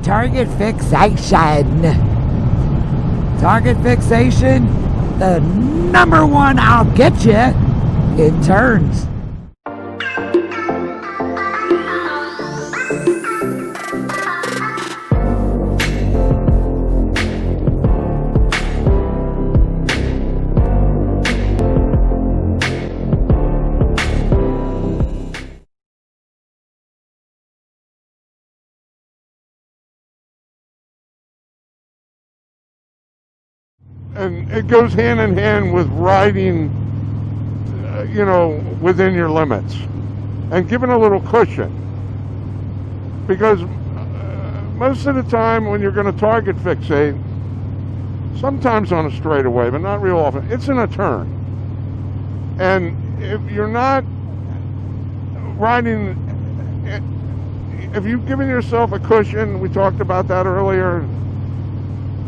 Target Fixation. Target Fixation, the #1 I'll get you in turns. And it goes hand in hand with riding, within your limits and giving a little cushion. Because most of the time when you're going to target fixate, sometimes on a straightaway, but not real often, it's in a turn. And if you're not riding, if you've given yourself a cushion, we talked about that earlier,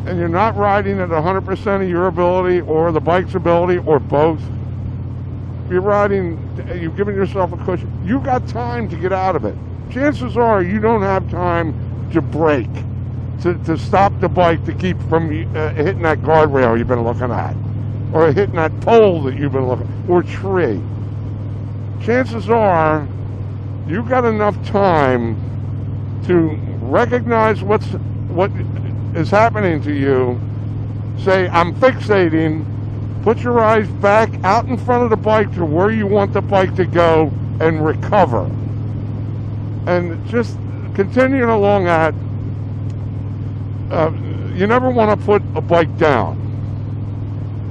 and you're not riding at 100% of your ability or the bike's ability or both, you've given yourself a cushion, you've got time to get out of it. Chances are you don't have time to brake, to stop the bike to keep from hitting that guardrail you've been looking at, or hitting that pole that you've been looking at, or tree. Chances are you've got enough time to recognize what is happening to you, say, I'm fixating, put your eyes back out in front of the bike to where you want the bike to go, and recover. And just continuing along that, you never want to put a bike down.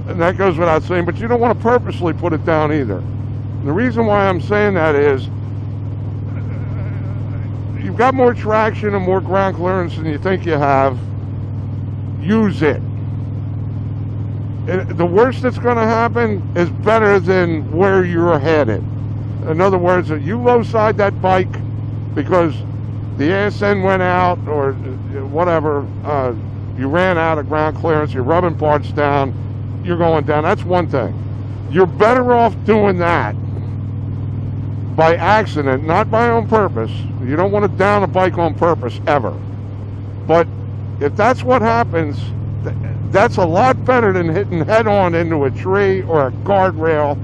And that goes without saying, but you don't want to purposely put it down either. And the reason why I'm saying that is, you've got more traction and more ground clearance than you think you have. Use it. The worst that's going to happen is better than where you're headed. In other words, you low side that bike because the ASN went out or whatever, you ran out of ground clearance, you're rubbing parts down, you're going down. That's one thing. You're better off doing that by accident, not by on purpose. You don't want to down a bike on purpose ever. But if that's what happens, that's a lot better than hitting head-on into a tree or a guardrail.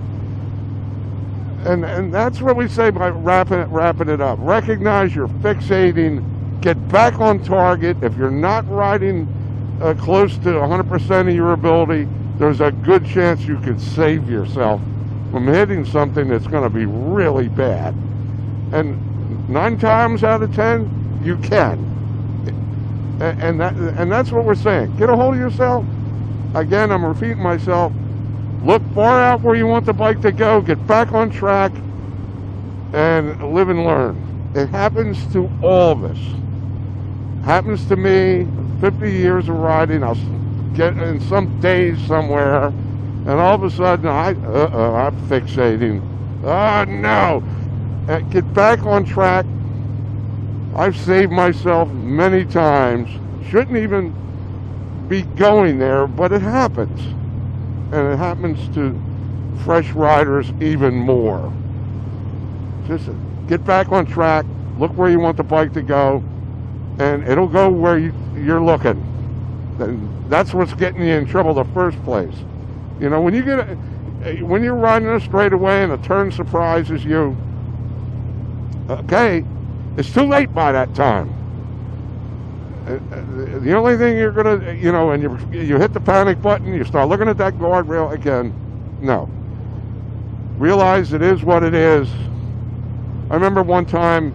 And that's what we say by wrapping it up. Recognize you're fixating. Get back on target. If you're not riding close to 100% of your ability, there's a good chance you could save yourself from hitting something that's going to be really bad. And 9 times out of 10, you can. And that's what we're saying. Get a hold of yourself. Again, I'm repeating myself. Look far out where you want the bike to go. Get back on track and live and learn. It happens to all of us. Happens to me. 50 years of riding. I'll get in some days somewhere, and all of a sudden, I'm fixating. Oh no! Get back on track. I've saved myself many times. Shouldn't even be going there, but it happens. And it happens to fresh riders even more. Just get back on track, look where you want the bike to go, and it'll go where you're looking. And that's what's getting you in trouble in the first place. When you're riding a straightaway and a turn surprises you, okay, it's too late by that time. The only thing you're going to, and you hit the panic button, you start looking at that guardrail again. No. Realize it is what it is. I remember one time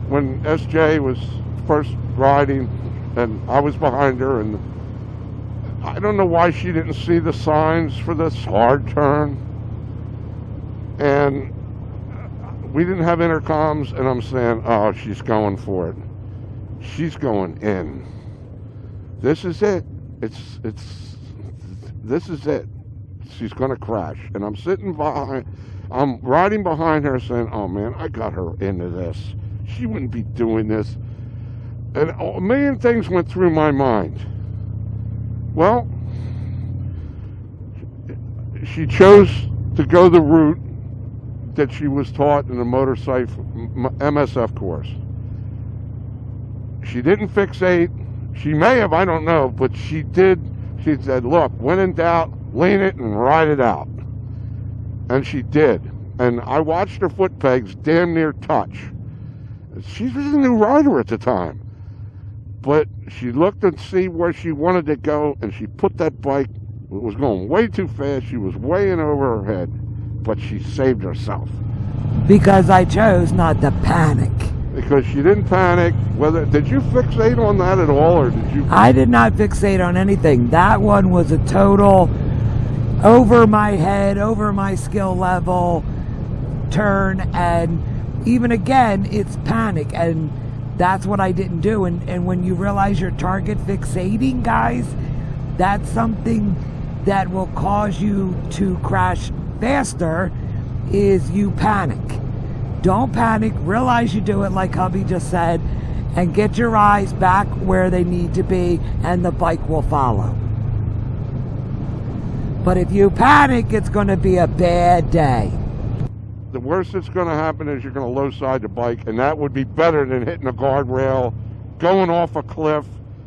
when SJ was first riding, and I was behind her, and I don't know why she didn't see the signs for this hard turn. And we didn't have intercoms, and I'm saying, oh, she's going for it. She's going in. This is it. This is it. She's going to crash. And I'm riding behind her saying, oh man, I got her into this. She wouldn't be doing this. And a million things went through my mind. Well, she chose to go the route that she was taught in the motorcycle MSF course. she didn't fixate. She may have, I don't know, but she did. She said, look, when in doubt, lean it and ride it out. And she did. And I watched her foot pegs damn near touch. She was a new rider at the time. But she looked and see where she wanted to go, and she put that bike, it was going way too fast. She was way in over her head, but she saved herself. Because I chose not to panic. Because she didn't panic. Did you fixate on that at all, or did you? I did not fixate on anything. That one was a total over my head, over my skill level turn, and even again, it's panic, and that's what I didn't do. And when you realize you're target fixating, guys, that's something that will cause you to crash faster, is you panic. Don't panic. Realize you do it like hubby just said, and get your eyes back where they need to be, and the bike will follow. But if you panic, it's going to be a bad day. The worst that's going to happen is you're going to low side the bike, and that would be better than hitting a guardrail, going off a cliff,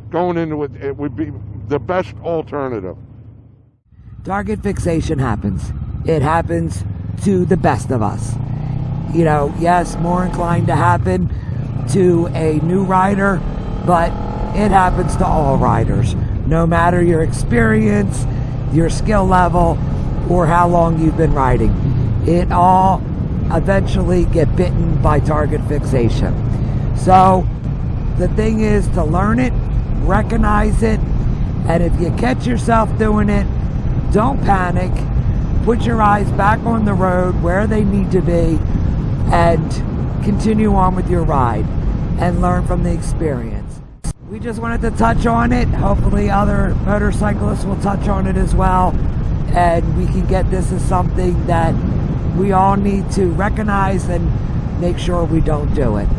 going into it. It would be the best alternative. Target fixation happens. It happens to the best of us. You know, yes, more inclined to happen to a new rider, but it happens to all riders, no matter your experience, your skill level, or how long you've been riding. It all eventually get bitten by target fixation. So the thing is to learn it, recognize it, and if you catch yourself doing it, don't panic. Put your eyes back on the road where they need to be, and continue on with your ride and learn from the experience. We just wanted to touch on it. Hopefully other motorcyclists will touch on it as well, and we can get this as something that we all need to recognize and make sure we don't do it.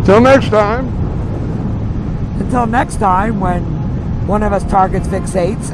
Till next time. Until next time, when one of us targets fixates.